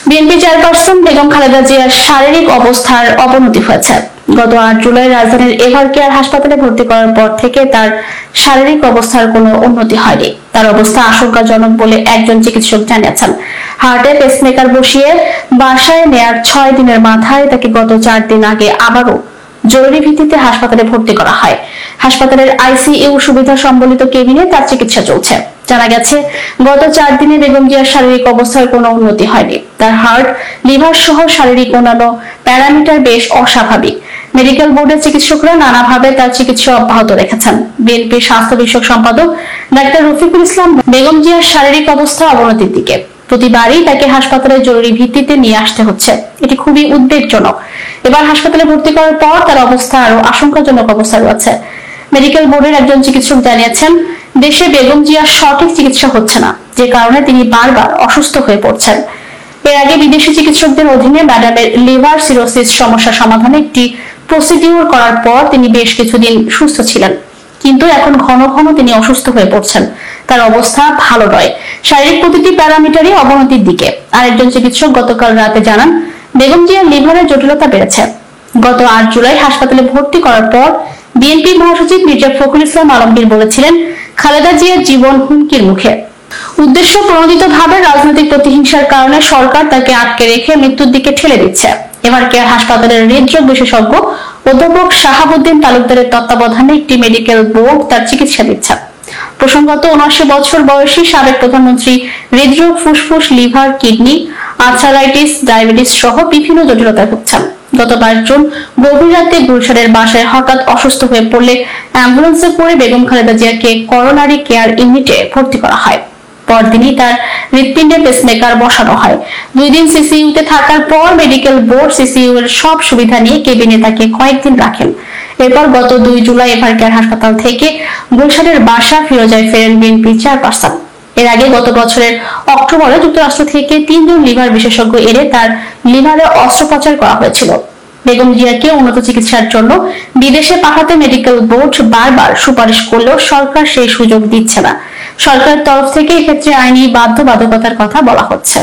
BNP chairperson Begum Khaleda জিয়ার শারীরিক অবস্থার অবনতি হয়েছে। গত 8 জুলাই রাজধানীর এভার কেয়ার হাসপাতালে ভর্তি করার পর থেকে তার শারীরিক অবস্থার কোনো উন্নতি হয়নি। তার অবস্থা আশঙ্কাজনক বলে একজন চিকিৎসক জানিয়েছেন। হার্টে পেসমেকার বসিয়ে বাসায় নেয়ার 6 দিনের মাথায় তাকে গত 4 দিন আগে আবারও জরুরি ভিত্তিতে হাসপাতালে ভর্তি করা হয়। হাসপাতালের আইসিইউ সুবিধা সম্বলিত কেবিনে তার চিকিৎসা চলছে। জানা গেছে, গত 4 দিনে বেগম জিয়ার শারীরিক অবস্থার কোনো উন্নতি হয়নি। তার হার্ট, লিভার সহ শারীরিক অন্যান্য প্যারামিটার বেশ অস্বাভাবিক। মেডিকেল বোর্ডের চিকিৎসকরা নানাভাবে তার চিকিৎসা অব্যাহত রেখেছেন। বিএনপির স্বাস্থ্য বিষয়ক সম্পাদক ডাক্তার রফিকুল ইসলাম বেগম জিয়ার শারীরিক অবস্থা অবনতির দিকে। প্রতিবারই তাকে হাসপাতালে জরুরি ভিত্তিতে নিয়ে আসতে হচ্ছে। এটি খুবই উদ্বেগজনক। এবার হাসপাতালে ভর্তি করার পর তার অবস্থা আরো আশঙ্কাজনক অবস্থায় রয়েছে। মেডিকেল বোর্ডের একজন চিকিৎসক জানিয়েছেন, দেশে বেগম জিয়ার সঠিক চিকিৎসা হচ্ছে না, যে কারণে তিনি বারবার অসুস্থ হয়ে পড়ছেন। এর আগে বিদেশি চিকিৎসকদের অধীনে ম্যাডামের লিভার সিরোসিস সমস্যা সমাধানে একটি প্রসিডিউর করার পর তিনি বেশ কিছুদিন সুস্থ ছিলেন, কিন্তু এখন ঘন ঘন তিনি অসুস্থ হয়ে পড়ছেন। তার অবস্থা ভালো নয়। শারীরিক প্রতিটি প্যারামিটারই অবনতির দিকে। আরেকজন চিকিৎসক গতকাল রাতে জানান, বেগম জিয়ার লিভারের জটিলতা বেড়েছে। গত 8 জুলাই হাসপাতালে ভর্তি করার পর বিএনপি মহাসচিব মির্জা ফখরুল ইসলাম আলমগীর বলেছিলেন, খালেদা জিয়ার জীবন হুমকির মুখে। উদ্দেশ্য প্রণোদিতভাবে রাজনৈতিক প্রতিহিংসার কারণে সরকার তাকে আটকে রেখে মৃত্যুর দিকে ঠেলে দিচ্ছে। এভার কেয়ার হাসপাতালের হৃদরোগ বিশেষজ্ঞ অধ্যাপক শাহাবুদ্দিন তালুকদারের তত্ত্বাবধানে একটি মেডিকেল বোর্ড তার চিকিৎসা দিচ্ছে। প্রসঙ্গত 79 বছর বয়সী সাবেক প্রধানমন্ত্রী হৃদরোগ, ফুসফুস, লিভার, কিডনি, আর্থারাইটিস, ডায়াবেটিস সহ বিভিন্ন জটিলতায় ভুগছেন। গত 22 জুন গভীর রাতে গুলশানের বাসায় হঠাৎ অসুস্থ হয়ে পড়লে অ্যাম্বুলেন্সে করে বেগম খালেদা জিয়াকে করোনারি কেয়ার ইউনিটে ভর্তি করা হয়। পরদিনই তার হৃৎপিণ্ডে পেসমেকার বসানো হয়। 2 দিন সিসিইউতে থাকার পর মেডিকেল বোর্ড সিসিইউ এর সব সুবিধা নিয়ে কেবিনে তাকে কয়েকদিন রাখেন। এরপর গত 2 জুলাই এভার কেয়ার হাসপাতাল থেকে গুলশানের বাসা ফিরোজায় ফেরেন বিএনপি চেয়ারপারসন। এর আগে গত বছরের অক্টোবরে যুক্তরাষ্ট্র থেকে 3 জন লিভার বিশেষজ্ঞ এনে তার লিভারে অস্ত্রোপচার করা হয়েছিল। বেগম জিয়াকে উন্নত চিকিৎসার জন্য বিদেশে পাঠাতে মেডিকেল বোর্ড বারবার সুপারিশ করলেও সরকার সেই সুযোগ দিচ্ছে না। সরকারের তরফ থেকে এক্ষেত্রে আইনি বাধ্যবাধকতার কথা বলা হচ্ছে।